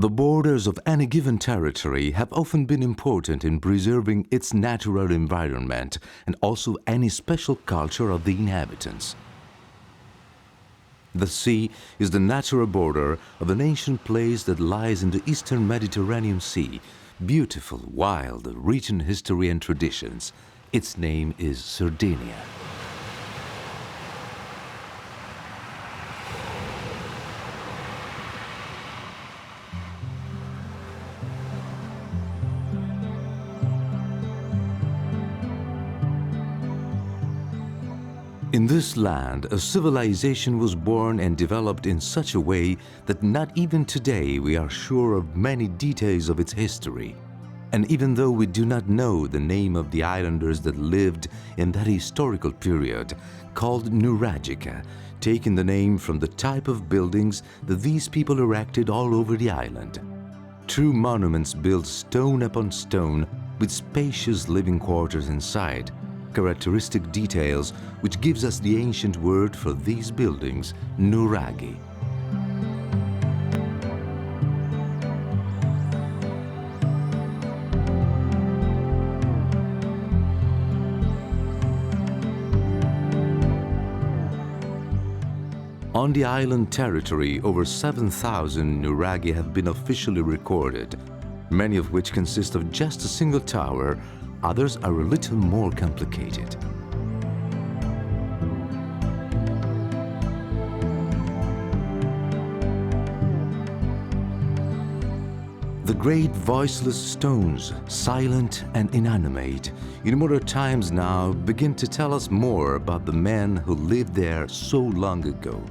The borders of any given territory have often been important in preserving its natural environment and also any special culture of the inhabitants. The sea is the natural border of an ancient place that lies in the eastern Mediterranean Sea, beautiful, wild, rich in history and traditions. Its name is Sardinia. In this land, a civilization was born and developed in such a way that not even today we are sure of many details of its history. And even though we do not know the name of the islanders that lived in that historical period, called Nuragica, taking the name from the type of buildings that these people erected all over the island. True monuments built stone upon stone with spacious living quarters inside, characteristic details which gives us the ancient word for these buildings, nuraghi. On the island territory, over 7,000 nuraghi have been officially recorded, many of which consist of just a single tower. Others are a little more complicated. The great voiceless stones, silent and inanimate, in modern times now begin to tell us more about the men who lived there so long ago.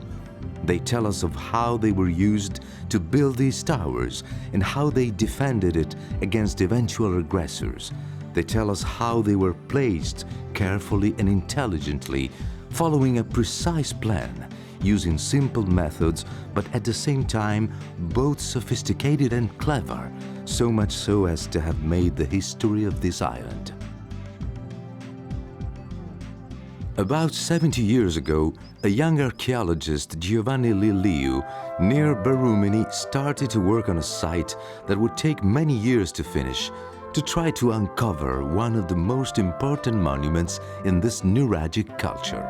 They tell us of how they were used to build these towers and how they defended it against eventual aggressors. They tell us how they were placed carefully and intelligently, following a precise plan, using simple methods, but at the same time both sophisticated and clever, so much so as to have made the history of this island. About 70 years ago, a young archaeologist, Giovanni Liliu, near Barumini, started to work on a site that would take many years to finish, to try to uncover one of the most important monuments in this Nuragic culture.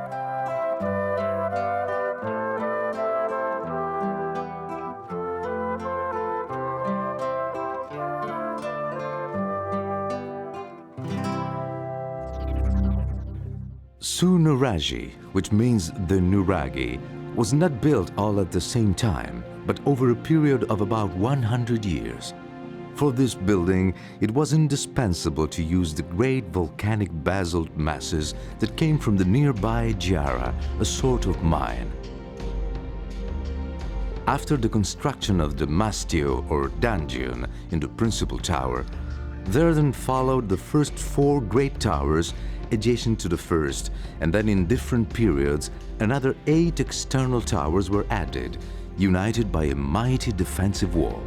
Nuragi, which means the Nuraghi, was not built all at the same time, but over a period of about 100 years. For this building, it was indispensable to use the great volcanic basalt masses that came from the nearby Giara, a sort of mine. After the construction of the mastio or dungeon in the principal tower, there then followed the first 4 great towers adjacent to the first, and then in different periods another 8 external towers were added, united by a mighty defensive wall.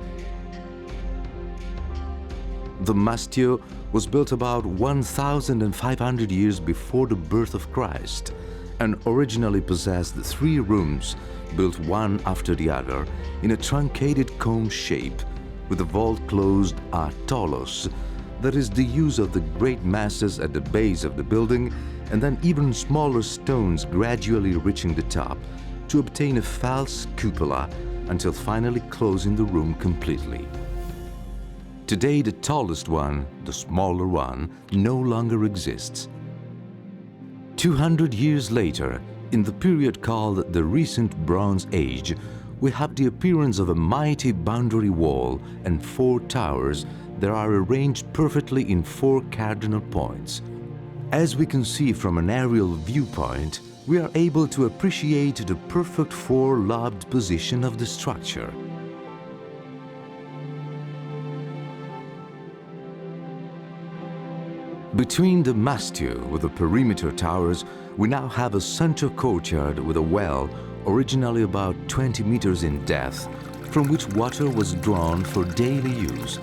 The mastio was built about 1,500 years before the birth of Christ and originally possessed 3 rooms, built one after the other in a truncated cone shape, with the vault closed a tolos, that is the use of the great masses at the base of the building and then even smaller stones gradually reaching the top to obtain a false cupola until finally closing the room completely. Today the tallest one, the smaller one, no longer exists. 200 years later, in the period called the Recent Bronze Age, we have the appearance of a mighty boundary wall and 4 towers that are arranged perfectly in 4 cardinal points. As we can see from an aerial viewpoint, we are able to appreciate the perfect 4-lobed position of the structure. Between the mastio with the perimeter towers, we now have a central courtyard with a well, originally about 20 meters in depth, from which water was drawn for daily use.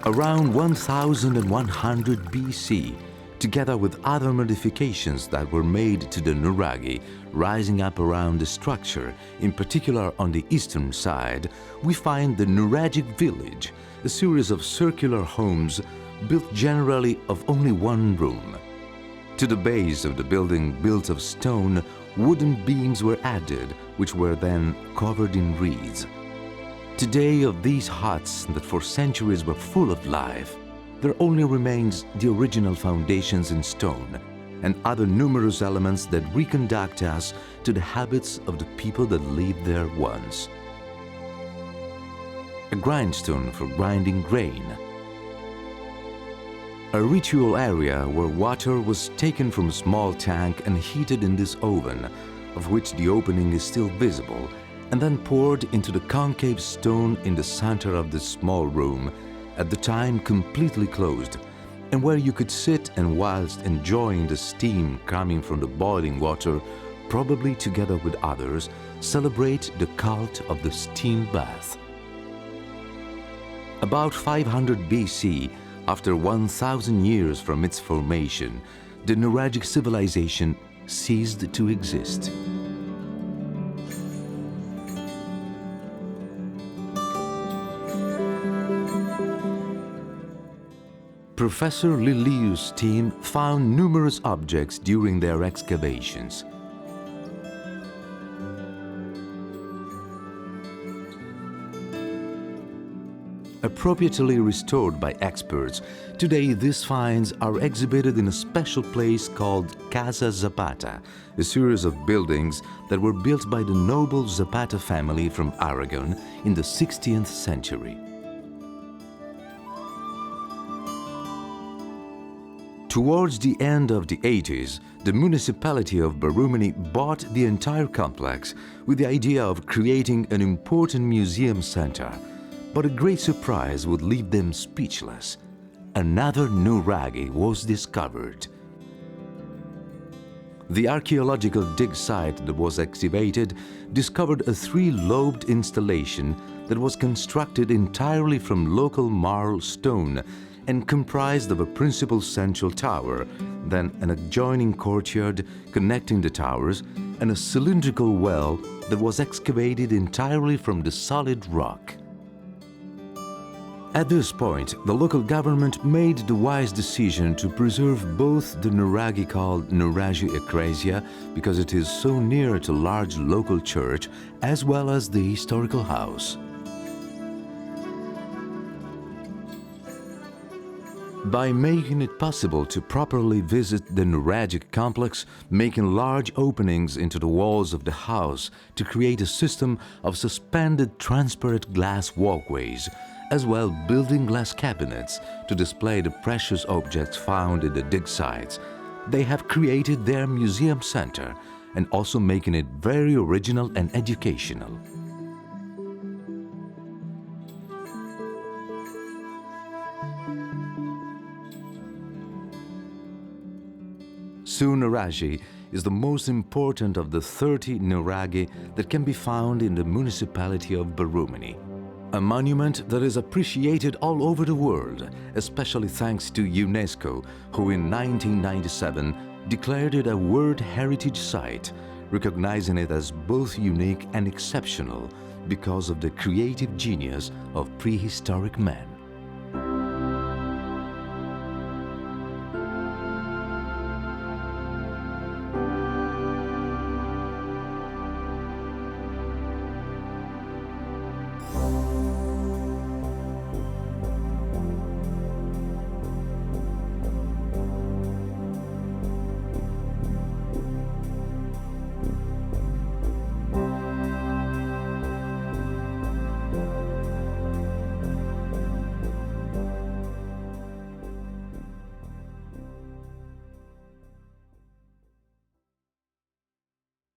Around 1100 BC, together with other modifications that were made to the nuraghi, rising up around the structure, in particular on the eastern side, we find the Nuragic village, a series of circular homes built generally of only one room. To the base of the building, built of stone, wooden beams were added, which were then covered in reeds. Today, of these huts that for centuries were full of life, there only remains the original foundations in stone and other numerous elements that reconduct us to the habits of the people that lived there once. A grindstone for grinding grain. A ritual area where water was taken from a small tank and heated in this oven, of which the opening is still visible, and then poured into the concave stone in the center of this small room, at the time completely closed, and where you could sit and whilst enjoying the steam coming from the boiling water, probably together with others, celebrate the cult of the steam bath. About 500 BC, after 1,000 years from its formation, the Nuragic civilization ceased to exist. Professor Liliu's team found numerous objects during their excavations. Appropriately restored by experts, today these finds are exhibited in a special place called Casa Zapata, a series of buildings that were built by the noble Zapata family from Aragon in the 16th century. Towards the end of the 80s, the municipality of Barumini bought the entire complex with the idea of creating an important museum center. But a great surprise would leave them speechless. Another nuraghi was discovered. The archaeological dig site that was excavated discovered a three-lobed installation that was constructed entirely from local marl stone and comprised of a principal central tower, then an adjoining courtyard connecting the towers, and a cylindrical well that was excavated entirely from the solid rock. At this point, the local government made the wise decision to preserve both the nuraghi called Nuragi Ecclesia, because it is so near to large local church, as well as the historical house. By making it possible to properly visit the Nuragic complex, making large openings into the walls of the house to create a system of suspended transparent glass walkways, as well building glass cabinets to display the precious objects found in the dig sites, they have created their museum center and also making it very original and educational. Nuragi is the most important of the 30 nuraghi that can be found in the municipality of Barumini. A monument that is appreciated all over the world, especially thanks to UNESCO, who in 1997 declared it a World Heritage Site, recognizing it as both unique and exceptional because of the creative genius of prehistoric man.